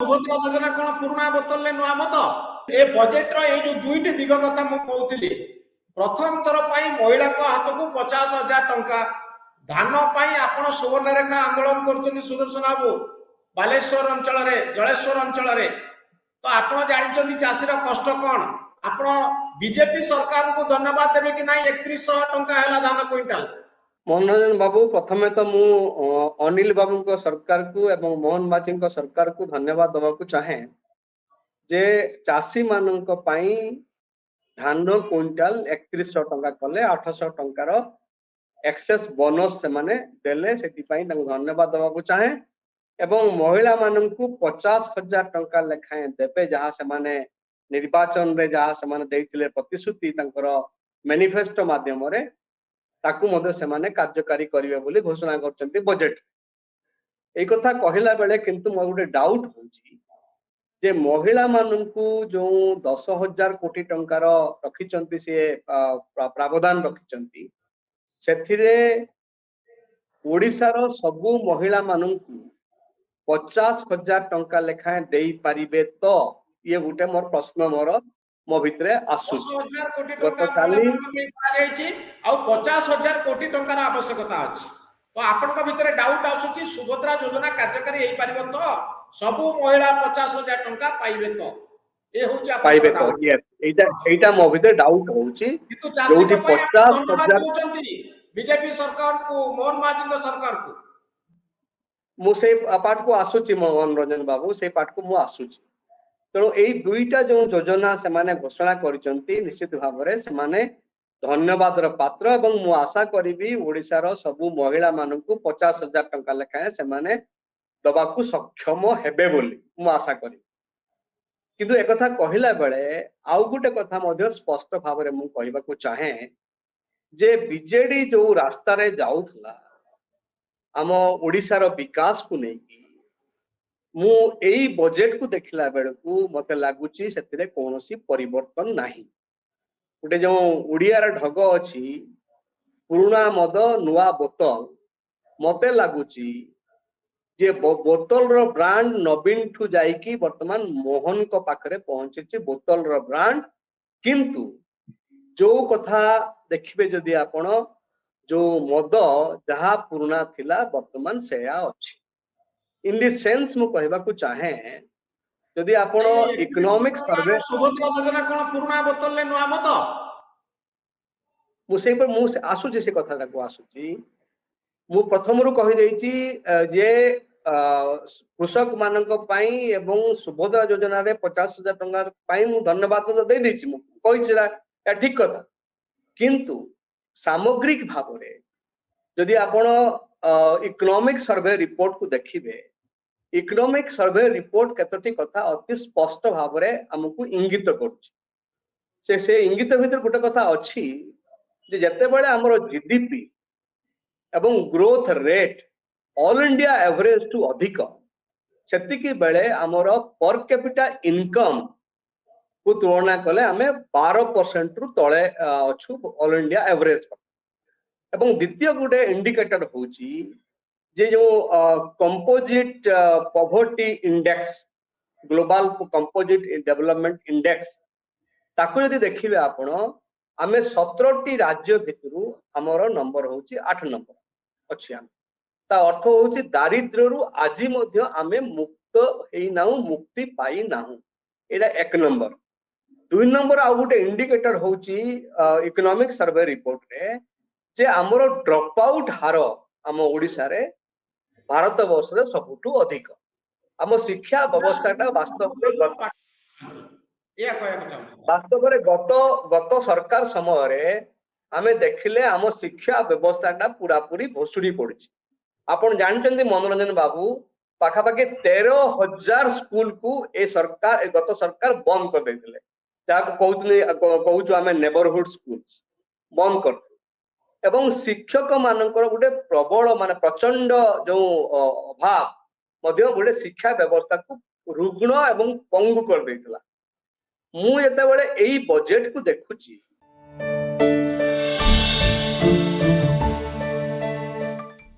सुभद्रा योजना कौन पुराना बोतल ले नुआ मत ए बजेट रो ए जो दुईटी दिग कथा मु कहउतिली प्रथम थर पई महिला को हाथ को 50,000 टंका धान पई आपण सुवर्णरेखा आंदोलन करछनी सुदर्शन बाबू बालेश्वर अंचल रे जलेश्वर अंचल रे तो आपण जानिछंती चासी रो कष्ट कोन आपण बीजेपी सरकार को धन्यवाद देबे कि नाही 3100 टंका हैला धान क्विंटल मनोरंजन बाबू प्रथमे तो मु अनिल बाबू को सरकार को एवं मोहन बाजी को सरकार को धन्यवाद देवा को चाहे जे चासी मानक पई धान क्विंटल 3100 टंका कले 800 टंकार एक्सेस बोनस से माने देले सेति पई धन्यवाद देवा को चाहे एवं महिला मानन को 50,000 टंका लेखाए देबे जहां से माने निर्वाचन रे जहां से माने देइतिले प्रतिश्रुति तांकर मैनिफेस्टो माध्यम रे ताकू मध्य से माने कार्यकारी करिवे बोली घोषणा करचंती बजेट ए कथा कहिला बेले किंतु मोर गुटे डाउट होची जे महिला माननकू जो 10,000 कोटी टंकार रखिचंती से प्रावधान रखिचंती सेथिरे ओडिसा रो सबु महिला माननकू 50,000 टंका लेखाए देई परिबे तो ये गुटे मोर प्रश्न मोर मो भितरे आसु 10,000 कोटी टंका काली आ 50,000 कोटी टंकार आवश्यकता अछि तो आपन को भितरे डाउट आसुची सुभद्रा योजना कार्यकारी हेई परिबो तो सब महिला 50,000 टंका पाइबे तो ए होची पाइबे तो एटा मो भितरे डाउट होची जोठी 50,000 बीजेपी सरकार को मोहन माजिंद सरकार को मु से पार्ट को आसुची मनोरंजन बाबू से पार्ट को मु आसुची तेणु यही दुईटा जो योजना से माने घोषणा करिसंती निश्चित भाव रे से माने धन्यवाद रो पात्र एवं मु आशा करिबी ओडिसा रो सबु महिला मानकू 50,000 टंका लेखाए से माने दबा को सक्षम हेबे बोली मु आशा करी किंतु एक कथा कहिला बेले आउ गुटे कथा मध्य स्पष्ट भाव रे मु कहिबा को चाहे जे बीजेडी जो रास्ता रे जाउथला हम ओडिसा रो विकास को नेकी मु एई बजेट को देखला बेलकू मते लागुची सेतिरे कोनोसी परिवर्तन नाही उटे जो ओडिया रे ढग अछि पुराना मद नुआ बोतल मते लागुची जे बोतल रो ब्रांड नवीन ठु जाईकी वर्तमान मोहन को पाखरे पहुंची बोतल रो ब्रांड किंतु जो कथा देखिबे जदि आपण जो मद जहा पुराना थिला वर्तमान सेया अछि इन द सेंस मु कहबा को चाहे यदि आपण इकोनॉमिक सर्वे सुभद्रा योजना कोन पुराना बोतल ले नुआ मत मु से पर मु आसुची से कथा को आसुची मु प्रथम रु कहि देइची जे कृषक मानक पाई एवं सुभद्रा योजना रे 50,000 टंका पाई मु धन्यवाद तो दे देइची मु कहिছিলা या ठीक कथा किंतु सामग्रिक भाव रे यदि आपण इकोनॉमिक सर्वे रिपोर्ट को देखिबे इकोनॉमिक सर्वे रिपोर्ट केतोटी कथा अति स्पष्ट भाव रे हमकु इंगित करूची से इंगित भीतर गोटे कथा अछि जे जते बेले हमरो जीडीपी एवं growth rate all India average टू अधिक सेतिकी बेले हमरो पर कैपिटा इनकम को तुलना कले हमें 12% रु तळे अछु ऑल इंडिया एवरेज एवं द्वितीय गोटे इंडिकेटर होची जे जो composite poverty index global composite development index ताको यदि देखिबे आपण आमे 17टी राज्य भितरु हमरो नंबर होची 8 नंबर अछि हम ता अर्थ होची दारिद्र्य रु आजि मध्य आमे मुक्त हेई नाउ मुक्ति पाई नाहु एला एक नंबर दुई नंबर आ गोटे इंडिकेटर होची इकोनॉमिक सर्वे रिपोर्ट रे जे हमरो ड्रॉप आउट हार हम ओडिसा रे भारत वर्ष रे सबुटू अधिक हम शिक्षा व्यवस्थाटा वास्तव रे गत सरकार समय रे आमे देखिले हम शिक्षा व्यवस्थाटा पूरा पूरी भोसुड़ी पड़छि आपण जानचंदी मनोरंजन बाबू पाखापाखि 13,000 स्कूल को ए सरकार गत सरकार बंद कर देथिले कहूँ आम नेबरहुड स्कूल्स बंद कर एवं शिक्षक मानकर गोटे प्रबल माने प्रचंड जो अभाव गोटे शिक्षा व्यवस्था को रुग्ण एवं पंगु कर देथिला मु जेतेबेले एई बजेट को देखुची